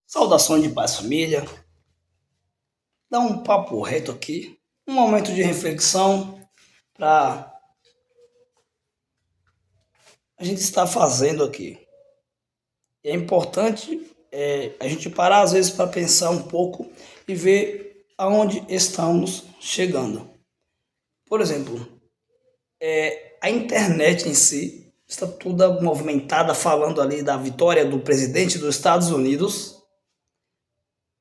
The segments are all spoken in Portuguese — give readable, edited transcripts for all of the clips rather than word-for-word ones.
Saudações de paz, família. Dá um papo reto aqui, um momento de reflexão para a gente estar fazendo aqui. É importante a gente parar às vezes para pensar um pouco e ver aonde estamos chegando. Por exemplo, a internet em si está toda movimentada falando ali da vitória do presidente dos Estados Unidos,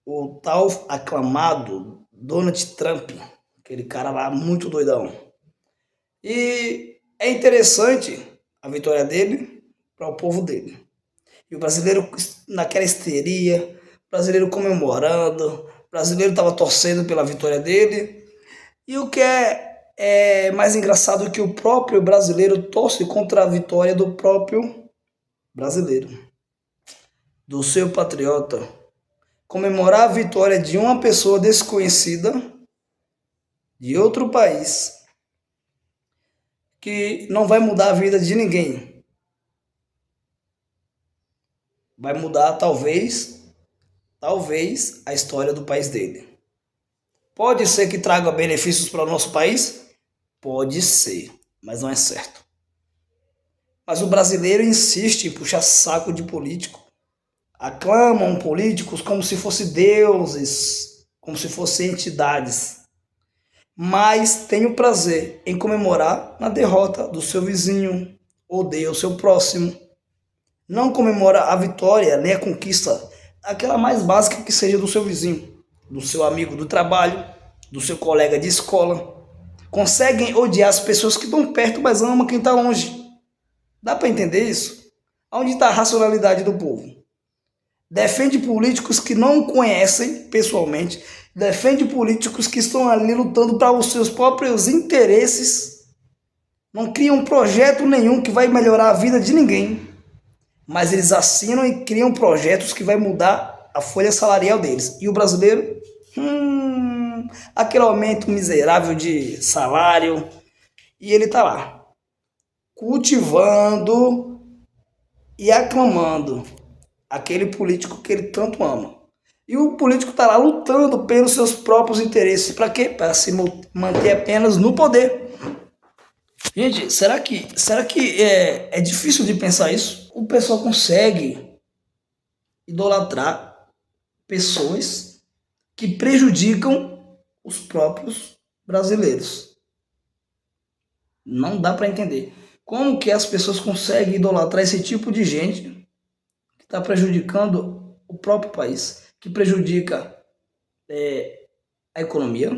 o tal aclamado Donald Trump, aquele cara lá muito doidão. E é interessante a vitória dele para o povo dele. E o brasileiro naquela histeria, o brasileiro comemorando, o brasileiro estava torcendo pela vitória dele. E o que é mais engraçado é que o próprio brasileiro torce contra a vitória do próprio brasileiro, do seu patriota. Comemorar a vitória de uma pessoa desconhecida de outro país que não vai mudar a vida de ninguém. Vai mudar talvez a história do país dele. Pode ser que traga benefícios para o nosso país? Pode ser, mas não é certo. Mas o brasileiro insiste em puxar saco de político. Aclamam políticos como se fossem deuses, como se fossem entidades. Mas tem o prazer em comemorar na derrota do seu vizinho, odeia o seu próximo. Não comemora a vitória nem a conquista, aquela mais básica que seja do seu vizinho, do seu amigo do trabalho, do seu colega de escola. Conseguem odiar as pessoas que estão perto, mas amam quem está longe. Dá para entender isso? Onde está a racionalidade do povo? Defende políticos que não conhecem pessoalmente, defende políticos que estão ali lutando para os seus próprios interesses, não criam projeto nenhum que vai melhorar a vida de ninguém, mas eles assinam e criam projetos que vai mudar a folha salarial deles. E o brasileiro, aquele aumento miserável de salário, e ele tá lá, cultivando e aclamando aquele político que ele tanto ama. E o político tá lá lutando pelos seus próprios interesses. Para quê? Para se manter apenas no poder. Gente, será que é difícil de pensar isso? O pessoal consegue idolatrar pessoas que prejudicam os próprios brasileiros. Não dá para entender. Como que as pessoas conseguem idolatrar esse tipo de gente que está prejudicando o próprio país, que prejudica a economia,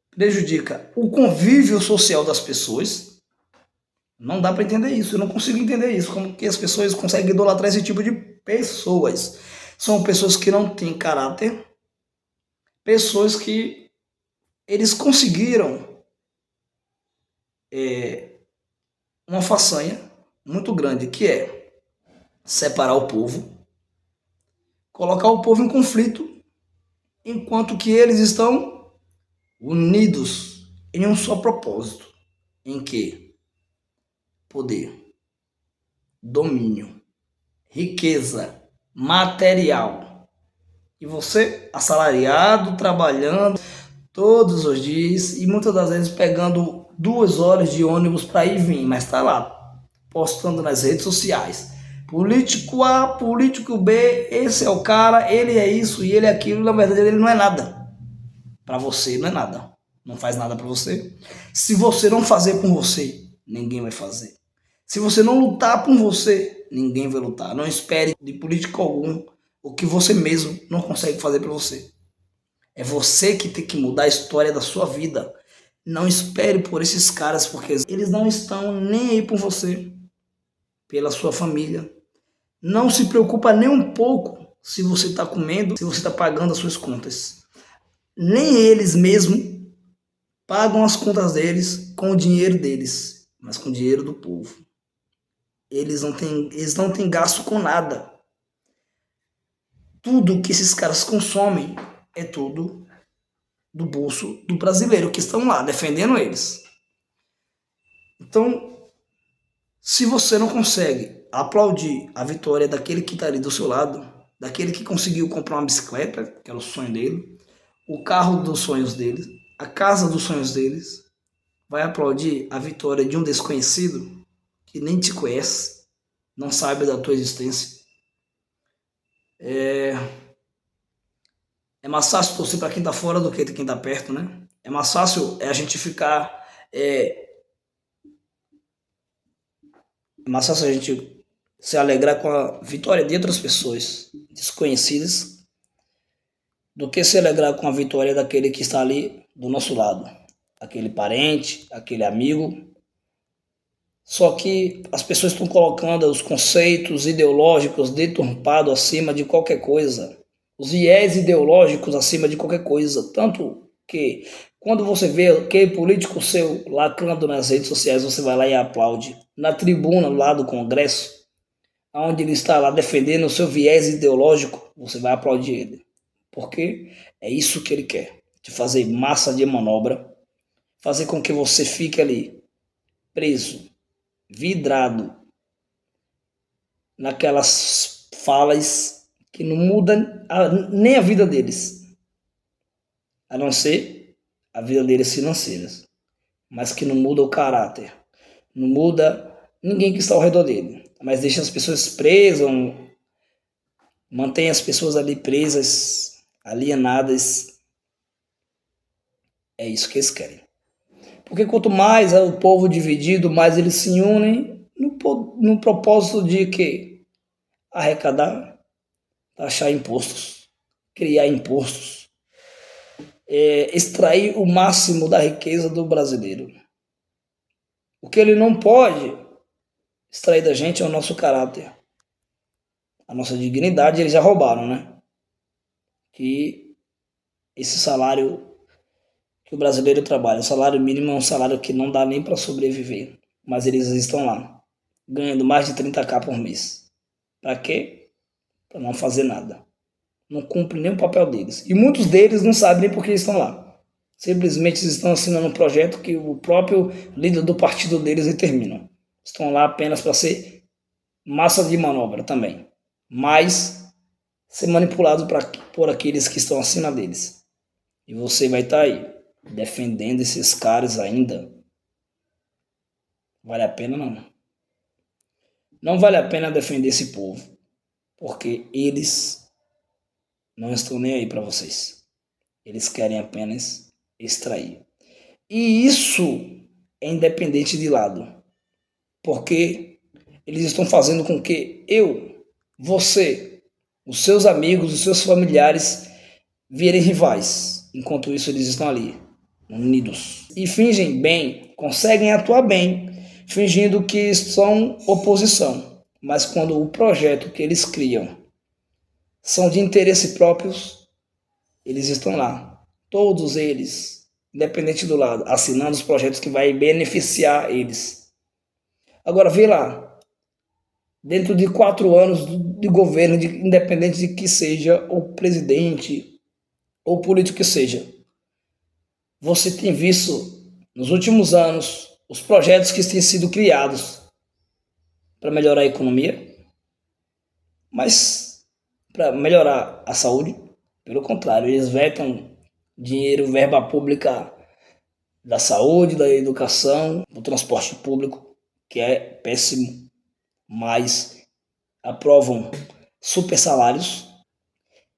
prejudica o convívio social das pessoas? Não dá para entender isso, eu não consigo entender isso. Como que as pessoas conseguem idolatrar esse tipo de pessoas? São pessoas que não têm caráter, pessoas que eles conseguiram uma façanha muito grande, que é separar o povo, colocar o povo em conflito, enquanto que eles estão unidos em um só propósito, em que poder, domínio, riqueza, material. E você, assalariado, trabalhando todos os dias e muitas das vezes pegando 2 horas de ônibus para ir e vir, mas está lá postando nas redes sociais. Político A, político B, esse é o cara, ele é isso e ele é aquilo. Na verdade, ele não é nada. Para você, não é nada. Não faz nada para você. Se você não fazer por você, ninguém vai fazer. Se você não lutar por você, ninguém vai lutar. Não espere de político algum o que você mesmo não consegue fazer para você. É você que tem que mudar a história da sua vida. Não espere por esses caras, porque eles não estão nem aí por você, pela sua família. Não se preocupa nem um pouco se você está comendo, se você está pagando as suas contas. Nem eles mesmos pagam as contas deles com o dinheiro deles, mas com o dinheiro do povo. Eles não têm gasto com nada. Tudo que esses caras consomem é tudo do bolso do brasileiro, que estão lá defendendo eles. Então, se você não consegue aplaudir a vitória daquele que está ali do seu lado, daquele que conseguiu comprar uma bicicleta, que era o sonho dele, o carro dos sonhos dele, a casa dos sonhos deles, vai aplaudir a vitória de um desconhecido que nem te conhece, não sabe da tua existência. É mais fácil torcer para quem tá fora do que quem tá perto, né? É mais fácil a gente ficar. É mais fácil a gente se alegrar com a vitória de outras pessoas desconhecidas do que se alegrar com a vitória daquele que está ali do nosso lado. Aquele parente, aquele amigo. Só que as pessoas estão colocando os conceitos ideológicos deturpados acima de qualquer coisa. Os viés ideológicos acima de qualquer coisa. Tanto que quando você vê aquele político seu lacrando nas redes sociais, você vai lá e aplaude. Na tribuna lá do Congresso, onde ele está lá defendendo o seu viés ideológico, você vai aplaudir ele. Porque é isso que ele quer. Te fazer massa de manobra, fazer com que você fique ali preso, vidrado naquelas falas que não mudam nem a vida deles, a não ser a vida deles financeiras, mas que não muda o caráter, não muda ninguém que está ao redor dele, mas deixa as pessoas presas, mantém as pessoas ali presas, alienadas. É isso que eles querem. Porque quanto mais é o povo dividido, mais eles se unem no propósito de que arrecadar, taxar impostos, criar impostos, extrair o máximo da riqueza do brasileiro. O que ele não pode extrair da gente é o nosso caráter, a nossa dignidade. Eles já roubaram, né? Que esse salário que o brasileiro trabalha, o salário mínimo é um salário que não dá nem para sobreviver, mas eles estão lá, ganhando mais de 30k por mês. Para quê? Para não fazer nada. Não cumpre nem o papel deles. E muitos deles não sabem nem por que estão lá. Simplesmente estão assinando um projeto que o próprio líder do partido deles determina. Estão lá apenas para ser massa de manobra também. Mas ser manipulado por aqueles que estão acima deles. E você vai estar aí defendendo esses caras ainda. Vale a pena não. Não vale a pena defender esse povo. Porque eles não estão nem aí para vocês. Eles querem apenas extrair. E isso é independente de lado. Porque eles estão fazendo com que eu, você, os seus amigos, os seus familiares virem rivais. Enquanto isso eles estão ali, unidos. E fingem bem, conseguem atuar bem, fingindo que são oposição. Mas quando o projeto que eles criam são de interesse próprios, eles estão lá. Todos eles, independente do lado, assinando os projetos que vai beneficiar eles. Agora, vê lá, dentro de 4 anos de governo, independente de que seja o presidente ou político que seja, você tem visto nos últimos anos os projetos que têm sido criados para melhorar a economia, mas para melhorar a saúde, pelo contrário, eles vetam dinheiro, verba pública da saúde, da educação, do transporte público, que é péssimo, mas aprovam super salários,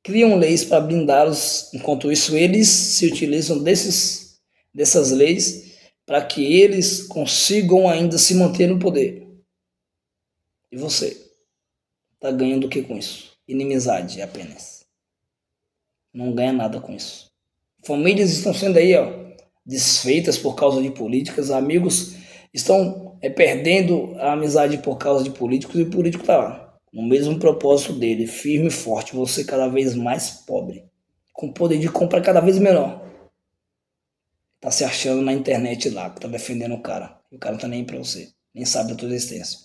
criam leis para blindá-los, enquanto isso eles se utilizam dessas leis para que eles consigam ainda se manter no poder. E você está ganhando o que com isso? Inimizade apenas. Não ganha nada com isso. Famílias estão sendo aí, desfeitas por causa de políticas, amigos estão perdendo a amizade por causa de políticos, e o político está lá, no mesmo propósito dele, firme e forte, você cada vez mais pobre, com poder de compra cada vez menor. Tá se achando na internet lá, que tá defendendo o cara. E o cara não tá nem aí pra você, nem sabe da tua existência.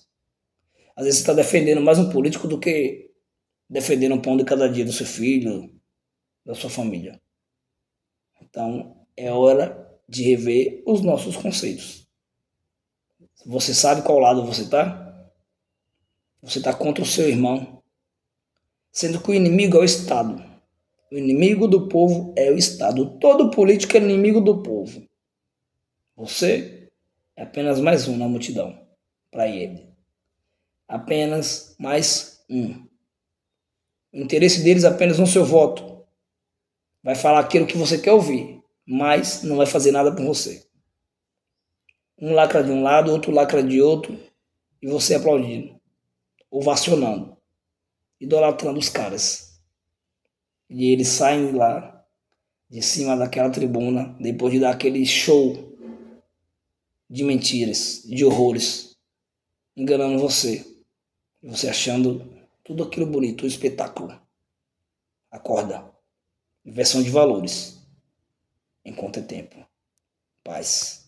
Às vezes você tá defendendo mais um político do que defendendo o pão de cada dia do seu filho, da sua família. Então, é hora de rever os nossos conceitos. Você sabe qual lado você tá? Você tá contra o seu irmão. sendo que o inimigo é o Estado. O inimigo do povo é o Estado. Todo político é inimigo do povo. Você é apenas mais um na multidão para ele. Apenas mais um. O interesse deles é apenas no seu voto. Vai falar aquilo que você quer ouvir, mas não vai fazer nada por você. Um lacra de um lado, outro lacra de outro, e você aplaudindo, ovacionando, idolatrando os caras. E eles saem lá de cima daquela tribuna, depois de dar aquele show de mentiras, de horrores, enganando você. Você achando tudo aquilo bonito, um espetáculo. Acorda. Inversão de valores. Enquanto é tempo. Paz.